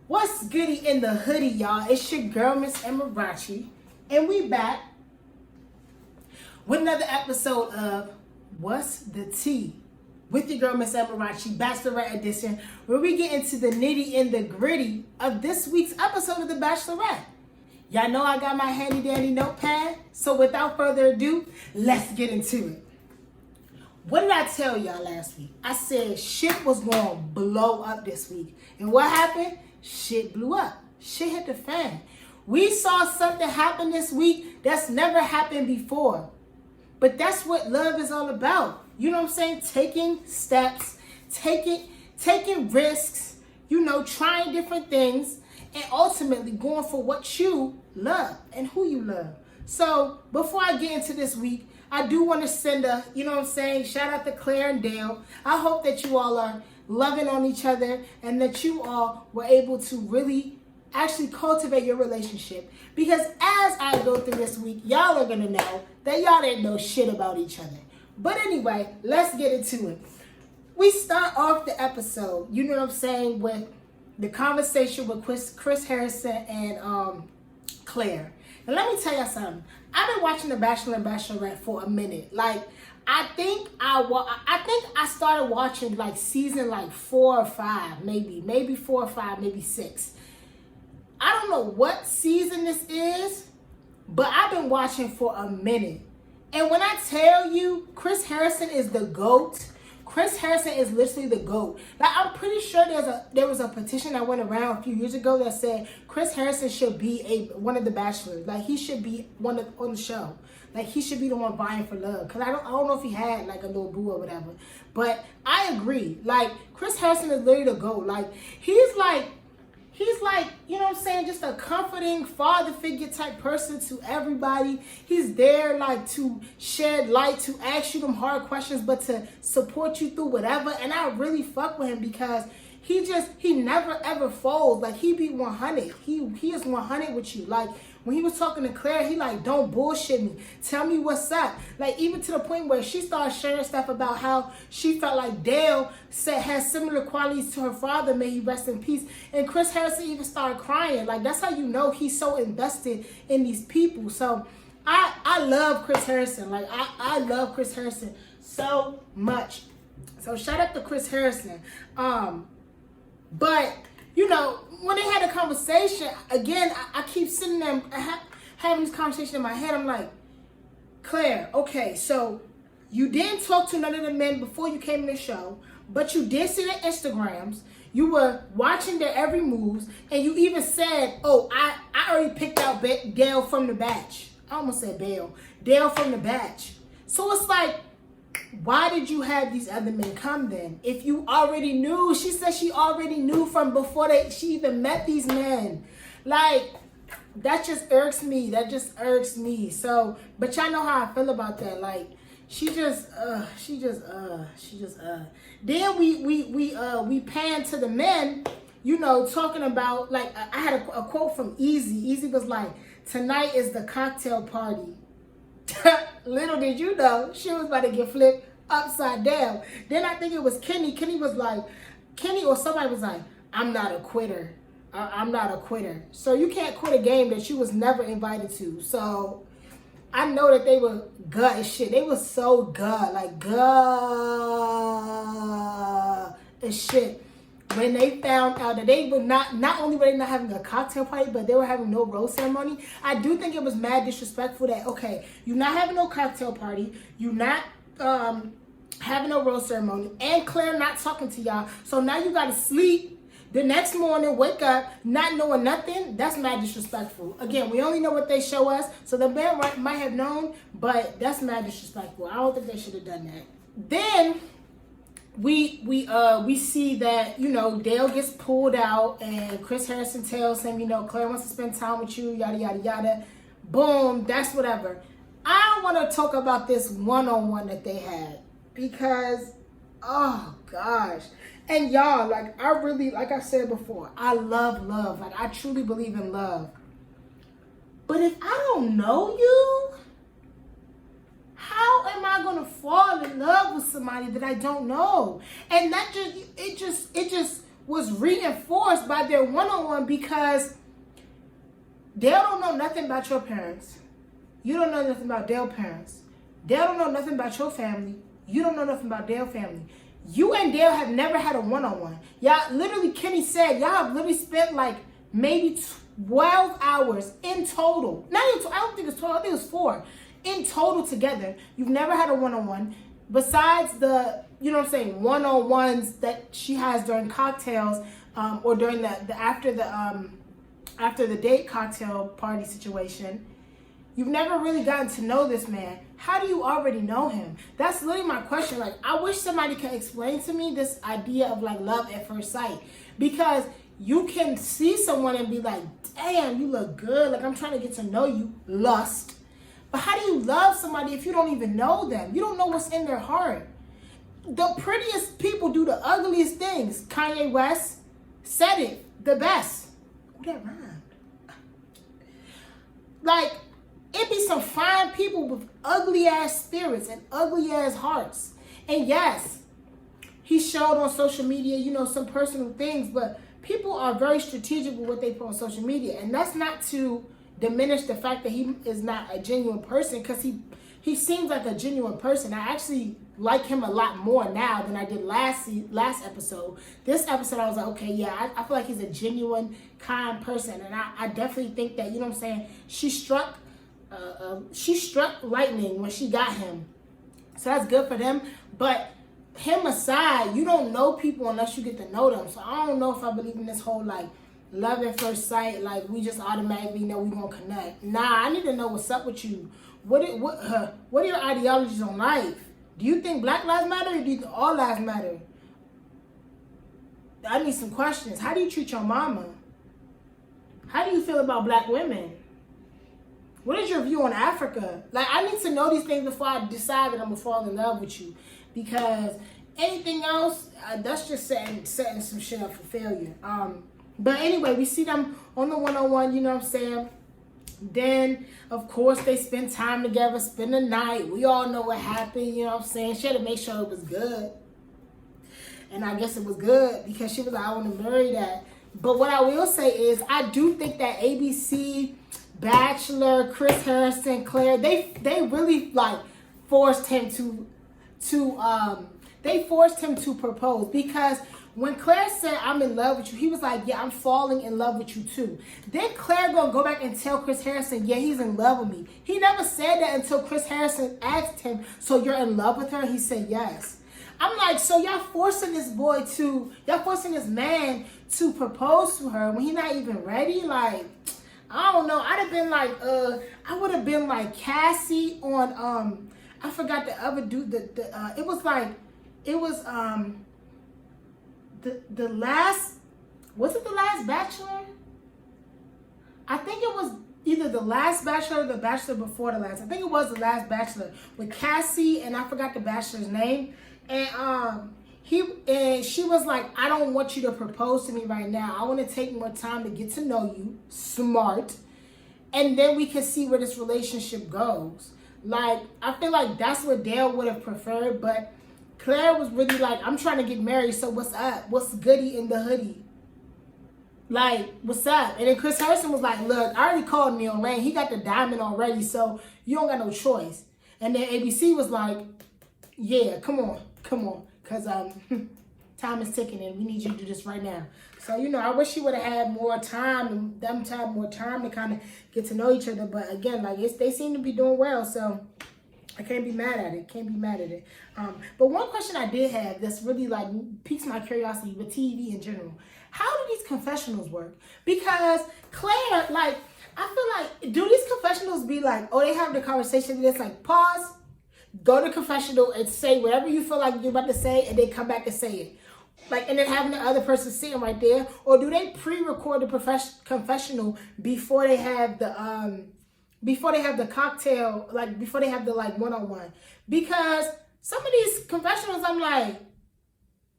What's goody in the hoodie, y'all? It's your girl, Miss Emirachi, and we back with another episode of What's the Tea? With your girl, Miss Emirachi, Bachelorette edition, where we get into the nitty and the gritty of this week's episode of The Bachelorette. Y'all know I got my handy dandy notepad, so without further ado, let's get into it. What did I tell y'all last week? I said shit was going to blow up this week. And what happened? Shit blew up. Shit hit the fan. We saw something happen this week that's never happened before. But that's what love is all about. You know what I'm saying? Taking steps, taking risks, trying different things, and ultimately going for what you love and who you love. So before I get into this week, I do want to send a, shout out to Clare and Dale. I hope that you all are loving on each other and that you all were able to really actually cultivate your relationship. Because as I go through this week, y'all are going to know that y'all didn't know shit about each other. But anyway, let's get into it. We start off the episode, with the conversation with Chris Harrison and Claire. And let me tell you something. I've been watching The Bachelor and Bachelorette for a minute. I think I started watching season 4 or 5, maybe 4 or 5, maybe 6. I don't know what season this is, but I've been watching for a minute. And when I tell you, Chris Harrison is the GOAT. Chris Harrison is literally the GOAT. I'm pretty sure there was a petition that went around a few years ago that said Chris Harrison should be one of the Bachelors. He should be on the show. He should be the one vying for love. Because I don't know if he had a little boo or whatever. But I agree. Chris Harrison is literally the GOAT. He's just a comforting father figure type person to everybody. He's there to shed light, to ask you them hard questions, but to support you through whatever. And I really fuck with him because he never ever folds. He be 100. He is 100 with you. When he was talking to Claire, he don't bullshit me. Tell me what's up. Even to the point where she started sharing stuff about how she felt like Dale has similar qualities to her father, may he rest in peace. And Chris Harrison even started crying. That's how you know he's so invested in these people. So I love Chris Harrison. I love Chris Harrison so much. So shout out to Chris Harrison. But when they had a conversation, again, I keep sitting there having this conversation in my head. I'm like, Claire, okay, so you didn't talk to none of the men before you came in the show, but you did see their Instagrams. You were watching their every moves, and you even said, oh, I already picked out Dale from the batch. I almost said Bale. Dale from the batch. So it's why did you have these other men come then? If you already knew, she said she already knew from before she even met these men. That just irks me. So, but y'all know how I feel about that. Then we pan to the men, talking about, I had a quote from Easy. Easy was like, tonight is the cocktail party. Little did you know, she was about to get flipped upside down. Then I think it was Kenny. Kenny or somebody was like, I'm not a quitter. I'm not a quitter. So you can't quit a game that you was never invited to. So I know that they were gut as shit. They were so gut as shit. When they found out that they were not only were they not having a cocktail party, but they were having no rose ceremony. I do think it was mad disrespectful that, okay, you're not having no cocktail party, you're not having no rose ceremony, and Claire not talking to y'all. So now you gotta sleep the next morning, wake up, not knowing nothing. That's mad disrespectful. Again, we only know what they show us, so the man might have known, but that's mad disrespectful. I don't think they should have done that. Then we see that, Dale gets pulled out and Chris Harrison tells him, Claire wants to spend time with you, yada, yada, yada. Boom, that's whatever. I want to talk about this one-on-one that they had because, oh, gosh. And y'all, I really, like I said before, I love love. I truly believe in love. But if I don't know you, how am I gonna fall in love with somebody that I don't know? And that just was reinforced by their one-on-one because Dale don't know nothing about your parents. You don't know nothing about Dale's parents. Dale don't know nothing about your family. You don't know nothing about Dale's family. You and Dale have never had a one-on-one. Y'all, literally, Kenny said, y'all have literally spent like maybe 12 hours in total. Not even, I don't think it's 12, I think it's 4. In total together. You've never had a one-on-one. Besides the, you know what I'm saying, one-on-ones that she has during cocktails, or during the after the date cocktail party situation. You've never really gotten to know this man. How do you already know him? That's literally my question. Like, I wish somebody could explain to me this idea of like love at first sight. Because you can see someone and be like, damn, you look good. Like, I'm trying to get to know you. Lust. But how do you love somebody if you don't even know them? You don't know what's in their heart. The prettiest people do the ugliest things. Kanye West said it the best. Oh, that rhymed. Like, it be some fine people with ugly ass spirits and ugly ass hearts. And yes, he showed on social media, you know, some personal things, but people are very strategic with what they put on social media. And that's not to diminish the fact that he is not a genuine person, because he seems like a genuine person. I actually like him a lot more now than I did last episode. This episode, I was like, okay, yeah, I feel like he's a genuine, kind person. And I definitely think that, you know what I'm saying, she struck lightning when she got him. So that's good for them. But him aside, you don't know people unless you get to know them. So I don't know if I believe in this whole, like, love at first sight, like we just automatically know we gonna connect. Nah, I need to know what's up with you. What are your ideologies on life? Do you think Black Lives Matter, or do you think all lives matter? I need some questions. How do you treat your mama? How do you feel about Black women? What is your view on Africa? Like, I need to know these things before I decide that I'm gonna fall in love with you. Because anything else, that's just setting some shit up for failure. But anyway, we see them on the one-on-one, you know what I'm saying? Then, of course, they spend time together, spend the night. We all know what happened, you know what I'm saying? She had to make sure it was good. And I guess it was good because she was like, I want to marry that. But what I will say is, I do think that ABC, Bachelor, Chris Harrison, Claire, they really, like, forced him to propose. Because when Claire said, I'm in love with you, he was like, yeah, I'm falling in love with you too. Then Claire gonna go back and tell Chris Harrison, yeah, he's in love with me. He never said that until Chris Harrison asked him, so you're in love with her? He said, yes. I'm like, so y'all forcing this man to propose to her when he's not even ready? Like, I don't know. I'd have been like, I would have been like Cassie on, I forgot the other dude, it was the last, was it the last Bachelor? I think it was either the last Bachelor or the Bachelor before the last. I think it was the last Bachelor with Cassie, and I forgot the Bachelor's name. And she was like, I don't want you to propose to me right now. I want to take more time to get to know you. Smart. And then we can see where this relationship goes. Like, I feel like that's what Dale would have preferred, but Claire was really like, I'm trying to get married, so what's up? What's goody in the hoodie? Like, what's up? And then Chris Harrison was like, look, I already called Neil Lane. He got the diamond already, so you don't got no choice. And then ABC was like, yeah, come on, because time is ticking and we need you to do this right now. So, you know, I wish she would have had more time and them to have more time to kind of get to know each other. But again, like, they seem to be doing well, so I can't be mad at it. But one question I did have that's really like piques my curiosity with TV in general. How do these confessionals work? Because Claire, like, I feel like, do these confessionals be like, oh, they have the conversation that's like, pause, go to confessional and say whatever you feel like you're about to say, and then come back and say it. Like, and then having the other person sitting right there? Or do they pre-record the confessional before they have the cocktail, like before they have the like one-on-one? Because some of these confessionals, I'm like,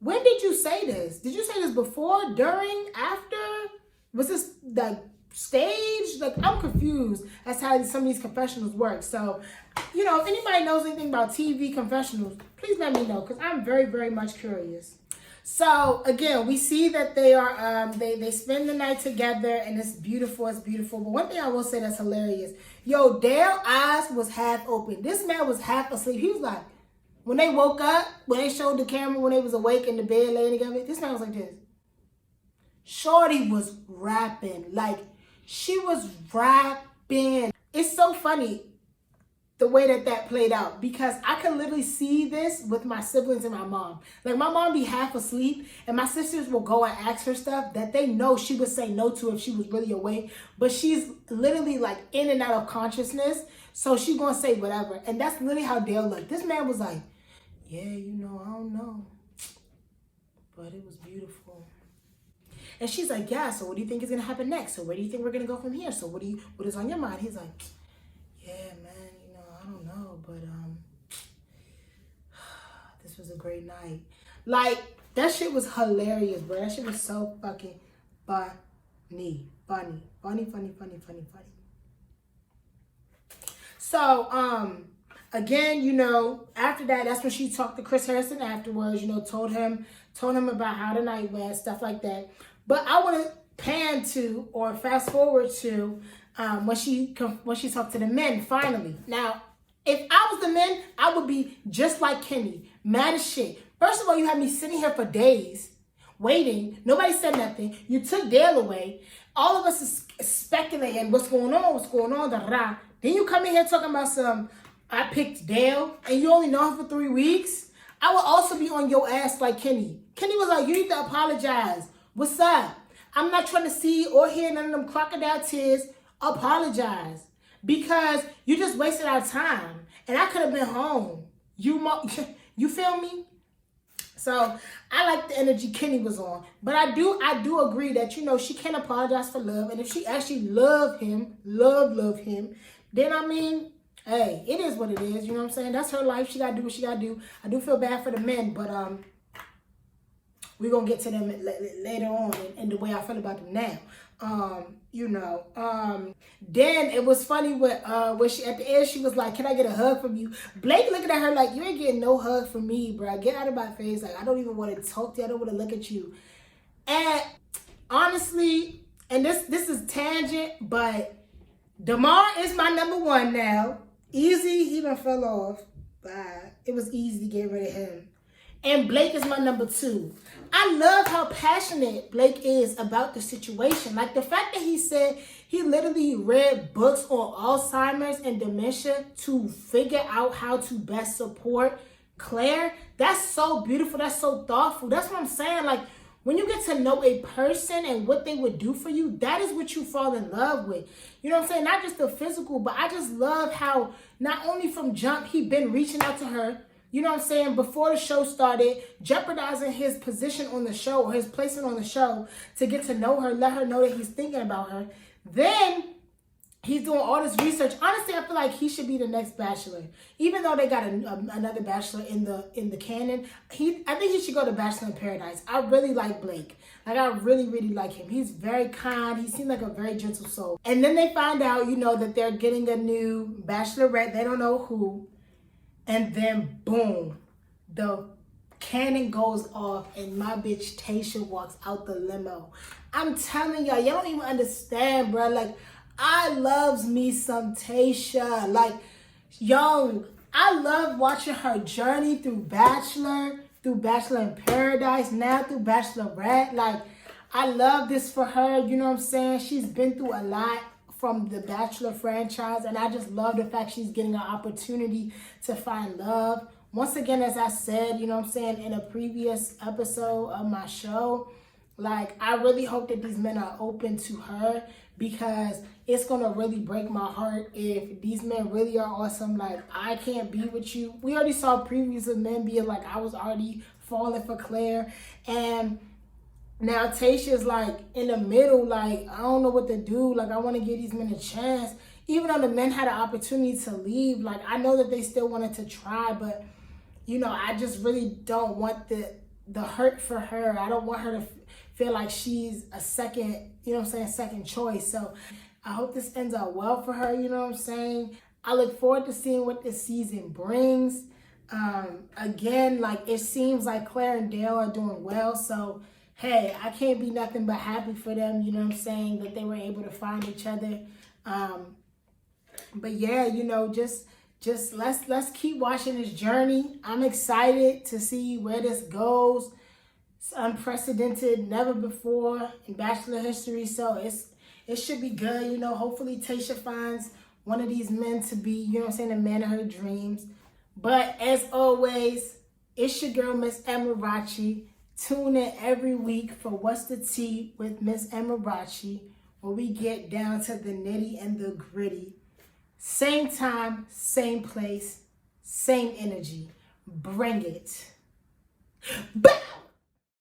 when did you say this? Did you say this before, during, after? Was this like staged? Like, I'm confused as to how some of these confessionals work. So, you know, if anybody knows anything about TV confessionals, please let me know, because I'm very, very much curious. So again, we see that they are they spend the night together, and it's beautiful. It's beautiful. But one thing I will say that's hilarious, yo, Dale's eyes was half open. This man was half asleep. He was like, when they woke up, when they showed the camera when they was awake in the bed laying together, this man was like this. Shorty was rapping, like she was rapping. It's so funny the way that played out, because I could literally see this with my siblings and my mom. Like my mom be half asleep and my sisters will go and ask her stuff that they know she would say no to if she was really awake, but she's literally like in and out of consciousness, so she's gonna say whatever. And that's literally how Dale looked. This man was like, yeah, you know, I don't know, but it was beautiful. And she's like, yeah, so what do you think is gonna happen next? So where do you think we're gonna go from here? So what is on your mind? He's like, yeah, man, I don't know, but this was a great night. Like, that shit was hilarious, bro. That shit was so fucking funny. So, again, after that, that's when she talked to Chris Harrison afterwards, told him about how the night went, stuff like that. But I want to pan to, or fast forward to, when she talked to the men finally. Now, if I was the men, I would be just like Kenny, mad as shit. First of all, you had me sitting here for days waiting. Nobody said nothing. You took Dale away. All of us is speculating what's going on, da. Then you come in here talking about I picked Dale and you only know her for 3 weeks. I would also be on your ass like Kenny. Kenny was like, you need to apologize. What's up? I'm not trying to see or hear none of them crocodile tears. Apologize. Because you just wasted our time. And I could have been home. You feel me? So I like the energy Kenny was on. But I do agree that, she can't apologize for love. And if she actually love him, then hey, it is what it is. You know what I'm saying? That's her life. She got to do what she got to do. I do feel bad for the men, but we're going to get to them later on and the way I feel about them now. Then it was funny when she, at the end, she was like, can I get a hug from you? Blake looking at her like, you ain't getting no hug from me, bro. Get out of my face. Like, I don't even want to talk to you. I don't want to look at you. And honestly, and this is tangent, but DeMar is my number one now. Easy, he even fell off. But it was easy to get rid of him. And Blake is my number two. I love how passionate Blake is about the situation. Like the fact that he said he literally read books on Alzheimer's and dementia to figure out how to best support Claire. That's so beautiful. That's so thoughtful. That's what I'm saying. Like when you get to know a person and what they would do for you, that is what you fall in love with. You know what I'm saying? Not just the physical, but I just love how not only from jump, he been reaching out to her. You know what I'm saying? Before the show started, jeopardizing his position on the show or his placement on the show to get to know her, let her know that he's thinking about her. Then he's doing all this research. Honestly, I feel like he should be the next Bachelor. Even though they got another Bachelor in the canon, I think he should go to Bachelor in Paradise. I really like Blake. Like, I really, really like him. He's very kind. He seems like a very gentle soul. And then they find out, that they're getting a new Bachelorette. They don't know who. And then, boom, the cannon goes off and my bitch Tayshia walks out the limo. I'm telling y'all don't even understand, bro. Like, I loves me some Tayshia. Like, I love watching her journey through Bachelor in Paradise, now through Bachelorette. Like, I love this for her. You know what I'm saying? She's been through a lot from the Bachelor franchise, and I just love the fact she's getting an opportunity to find love. Once again, as I said, in a previous episode of my show, like, I really hope that these men are open to her, because it's going to really break my heart if these men really are awesome. Like, I can't be with you. We already saw previews of men being like, I was already falling for Claire, and now Tayshia's like in the middle, like, I don't know what to do. Like, I want to give these men a chance. Even though the men had an opportunity to leave, like, I know that they still wanted to try, but, I just really don't want the hurt for her. I don't want her to feel like she's a second, second choice. So I hope this ends out well for her, you know what I'm saying? I look forward to seeing what this season brings. Again, like it seems like Claire and Dale are doing well. So, hey, I can't be nothing but happy for them. You know what I'm saying? That they were able to find each other. But yeah, just let's keep watching this journey. I'm excited to see where this goes. It's unprecedented, never before in Bachelor history. So it should be good. Hopefully Tayshia finds one of these men to be, the man of her dreams. But as always, it's your girl, Miss Amarachi. Tune in every week for What's the Tea with Miss Amarachi, where we get down to the nitty and the gritty. Same time, same place, same energy. Bring it. Bow!